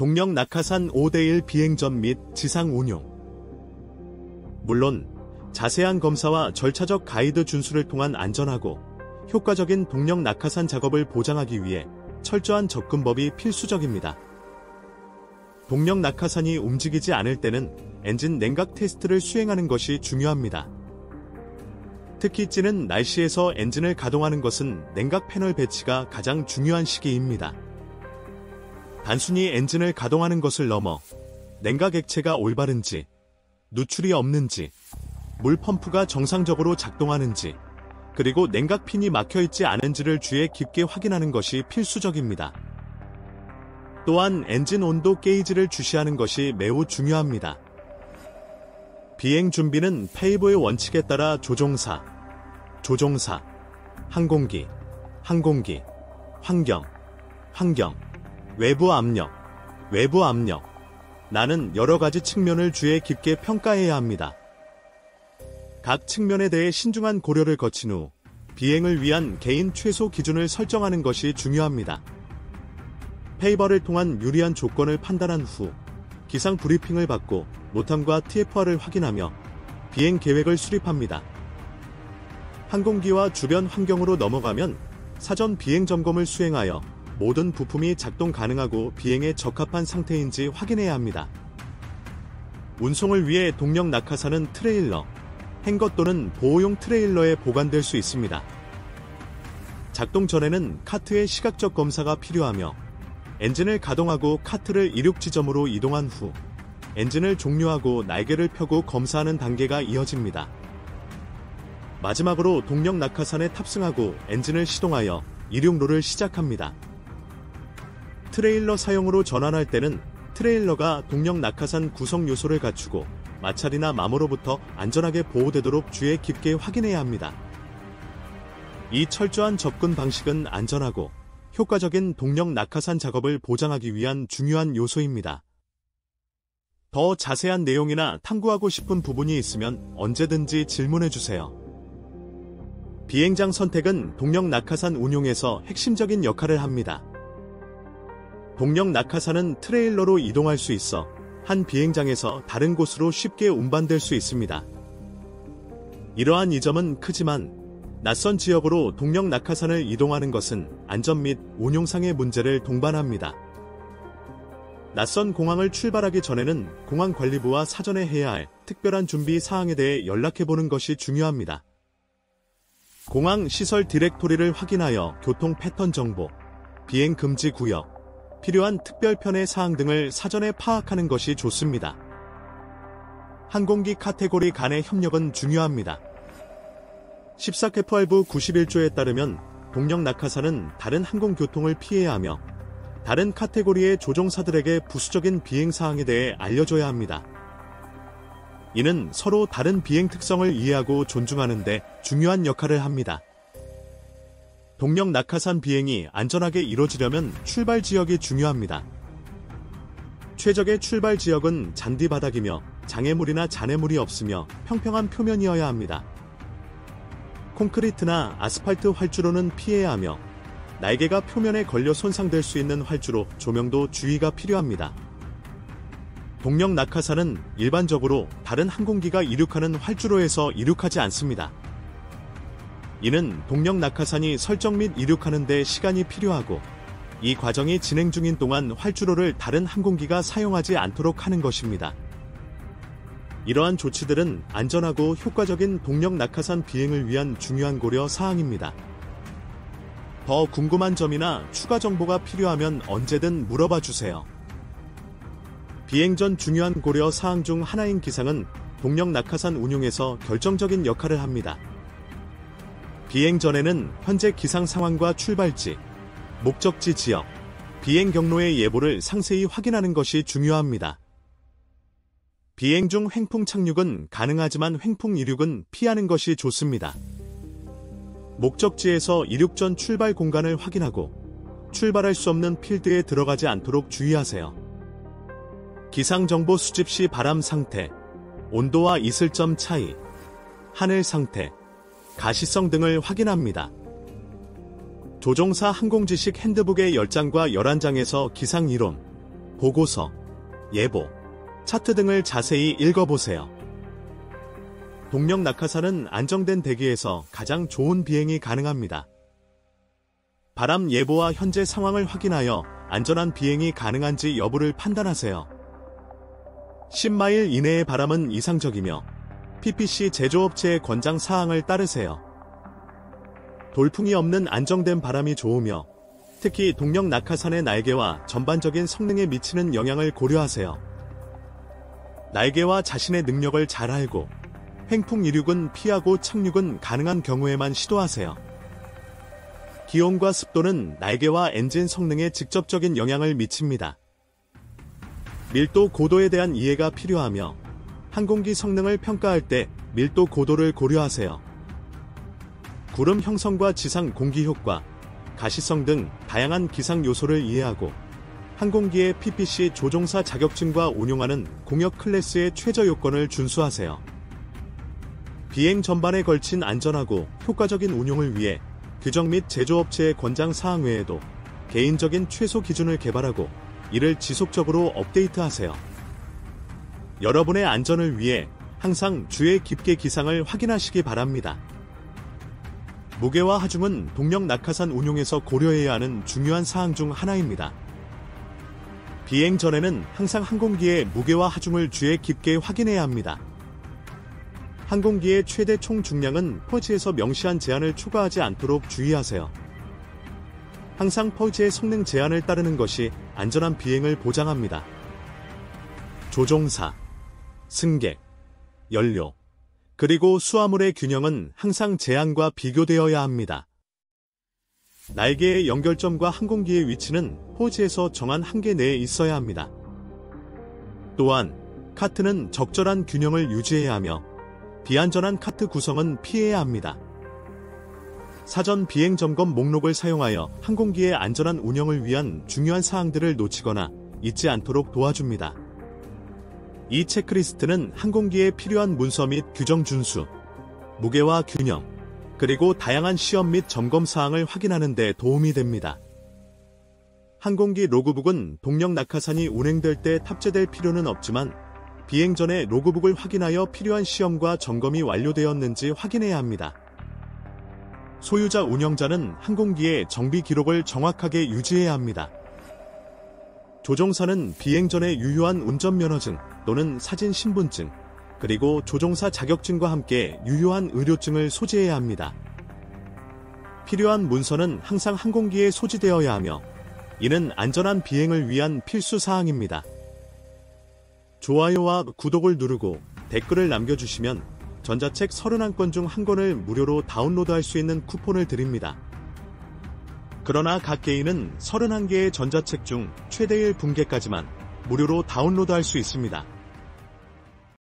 동력 낙하산 5대1 비행전 및 지상 운용. 물론 자세한 검사와 절차적 가이드 준수를 통한 안전하고 효과적인 동력 낙하산 작업을 보장하기 위해 철저한 접근법이 필수적입니다. 동력 낙하산이 움직이지 않을 때는 엔진 냉각 테스트를 수행하는 것이 중요합니다. 특히 찌는 날씨에서 엔진을 가동하는 것은 냉각 패널 배치가 가장 중요한 시기입니다. 단순히 엔진을 가동하는 것을 넘어 냉각 액체가 올바른지, 누출이 없는지, 물 펌프가 정상적으로 작동하는지, 그리고 냉각 핀이 막혀있지 않은지를 주의 깊게 확인하는 것이 필수적입니다. 또한 엔진 온도 게이지를 주시하는 것이 매우 중요합니다. 비행 준비는 페이버의 원칙에 따라 조종사, 항공기, 환경, 외부 압력, 라는 여러가지 측면을 주의 깊게 평가해야 합니다. 각 측면에 대해 신중한 고려를 거친 후 비행을 위한 개인 최소 기준을 설정하는 것이 중요합니다. 페이버를 통한 유리한 조건을 판단한 후 기상 브리핑을 받고 노탐과 TFR을 확인하며 비행 계획을 수립합니다. 항공기와 주변 환경으로 넘어가면 사전 비행 점검을 수행하여 모든 부품이 작동 가능하고 비행에 적합한 상태인지 확인해야 합니다. 운송을 위해 동력 낙하산은 트레일러, 행거 또는 보호용 트레일러에 보관될 수 있습니다. 작동 전에는 카트의 시각적 검사가 필요하며 엔진을 가동하고 카트를 이륙 지점으로 이동한 후 엔진을 종료하고 날개를 펴고 검사하는 단계가 이어집니다. 마지막으로 동력 낙하산에 탑승하고 엔진을 시동하여 이륙로를 시작합니다. 트레일러 사용으로 전환할 때는 트레일러가 동력 낙하산 구성 요소를 갖추고 마찰이나 마모로부터 안전하게 보호되도록 주의 깊게 확인해야 합니다. 이 철저한 접근 방식은 안전하고 효과적인 동력 낙하산 작업을 보장하기 위한 중요한 요소입니다. 더 자세한 내용이나 탐구하고 싶은 부분이 있으면 언제든지 질문해주세요. 비행장 선택은 동력 낙하산 운용에서 핵심적인 역할을 합니다. 동력 낙하산은 트레일러로 이동할 수 있어 한 비행장에서 다른 곳으로 쉽게 운반될 수 있습니다. 이러한 이점은 크지만 낯선 지역으로 동력 낙하산을 이동하는 것은 안전 및 운용상의 문제를 동반합니다. 낯선 공항을 출발하기 전에는 공항관리부와 사전에 해야 할 특별한 준비 사항에 대해 연락해보는 것이 중요합니다. 공항 시설 디렉토리를 확인하여 교통 패턴 정보, 비행 금지 구역, 필요한 특별 편의 사항 등을 사전에 파악하는 것이 좋습니다. 항공기 카테고리 간의 협력은 중요합니다. 14K부 91조에 따르면 동력 낙하산은 다른 항공교통을 피해야 하며 다른 카테고리의 조종사들에게 부수적인 비행 사항에 대해 알려줘야 합니다. 이는 서로 다른 비행 특성을 이해하고 존중하는 데 중요한 역할을 합니다. 동력 낙하산 비행이 안전하게 이루어지려면 출발 지역이 중요합니다. 최적의 출발 지역은 잔디 바닥이며 장애물이나 잔해물이 없으며 평평한 표면이어야 합니다. 콘크리트나 아스팔트 활주로는 피해야 하며 날개가 표면에 걸려 손상될 수 있는 활주로 조명도 주의가 필요합니다. 동력 낙하산은 일반적으로 다른 항공기가 이륙하는 활주로에서 이륙하지 않습니다. 이는 동력 낙하산이 설정 및 이륙하는 데 시간이 필요하고 이 과정이 진행 중인 동안 활주로를 다른 항공기가 사용하지 않도록 하는 것입니다. 이러한 조치들은 안전하고 효과적인 동력 낙하산 비행을 위한 중요한 고려 사항입니다. 더 궁금한 점이나 추가 정보가 필요하면 언제든 물어봐 주세요. 비행 전 중요한 고려 사항 중 하나인 기상은 동력 낙하산 운용에서 결정적인 역할을 합니다. 비행 전에는 현재 기상 상황과 출발지, 목적지 지역, 비행 경로의 예보를 상세히 확인하는 것이 중요합니다. 비행 중 횡풍 착륙은 가능하지만 횡풍 이륙은 피하는 것이 좋습니다. 목적지에서 이륙 전 출발 공간을 확인하고 출발할 수 없는 필드에 들어가지 않도록 주의하세요. 기상정보 수집 시 바람 상태, 온도와 이슬점 차이, 하늘 상태, 가시성 등을 확인합니다. 조종사 항공지식 핸드북의 10장과 11장에서 기상 이론, 보고서, 예보, 차트 등을 자세히 읽어보세요. 동력 낙하산은 안정된 대기에서 가장 좋은 비행이 가능합니다. 바람 예보와 현재 상황을 확인하여 안전한 비행이 가능한지 여부를 판단하세요. 10마일 이내의 바람은 이상적이며 PPC 제조업체의 권장 사항을 따르세요. 돌풍이 없는 안정된 바람이 좋으며 특히 동력 낙하산의 날개와 전반적인 성능에 미치는 영향을 고려하세요. 날개와 자신의 능력을 잘 알고 횡풍 이륙은 피하고 착륙은 가능한 경우에만 시도하세요. 기온과 습도는 날개와 엔진 성능에 직접적인 영향을 미칩니다. 밀도 고도에 대한 이해가 필요하며 항공기 성능을 평가할 때 밀도 고도를 고려하세요. 구름 형성과 지상 공기 효과, 가시성 등 다양한 기상 요소를 이해하고 항공기의 PPC 조종사 자격증과 운용하는 공역 클래스의 최저 요건을 준수하세요. 비행 전반에 걸친 안전하고 효과적인 운용을 위해 규정 및 제조업체의 권장 사항 외에도 개인적인 최소 기준을 개발하고 이를 지속적으로 업데이트하세요. 여러분의 안전을 위해 항상 주의 깊게 기상을 확인하시기 바랍니다. 무게와 하중은 동력 낙하산 운용에서 고려해야 하는 중요한 사항 중 하나입니다. 비행 전에는 항상 항공기의 무게와 하중을 주의 깊게 확인해야 합니다. 항공기의 최대 총 중량은 퍼지에서 명시한 제한을 초과하지 않도록 주의하세요. 항상 퍼지의 성능 제한을 따르는 것이 안전한 비행을 보장합니다. 조종사, 승객, 연료, 그리고 수화물의 균형은 항상 제한과 비교되어야 합니다. 날개의 연결점과 항공기의 위치는 포즈에서 정한 한계 내에 있어야 합니다. 또한 카트는 적절한 균형을 유지해야 하며 비안전한 카트 구성은 피해야 합니다. 사전 비행 점검 목록을 사용하여 항공기의 안전한 운영을 위한 중요한 사항들을 놓치거나 잊지 않도록 도와줍니다. 이 체크리스트는 항공기에 필요한 문서 및 규정 준수, 무게와 균형, 그리고 다양한 시험 및 점검 사항을 확인하는 데 도움이 됩니다. 항공기 로그북은 동력 낙하산이 운행될 때 탑재될 필요는 없지만 비행 전에 로그북을 확인하여 필요한 시험과 점검이 완료되었는지 확인해야 합니다. 소유자 운영자는 항공기의 정비 기록을 정확하게 유지해야 합니다. 조종사는 비행 전에 유효한 운전면허증 또는 사진 신분증, 그리고 조종사 자격증과 함께 유효한 의료증을 소지해야 합니다. 필요한 문서는 항상 항공기에 소지되어야 하며 이는 안전한 비행을 위한 필수 사항입니다. 좋아요와 구독을 누르고 댓글을 남겨주시면 전자책 31권 중 한 권을 무료로 다운로드할 수 있는 쿠폰을 드립니다. 그러나 각 개인은 31개의 전자책 중 최대 1분개까지만 무료로 다운로드할 수 있습니다.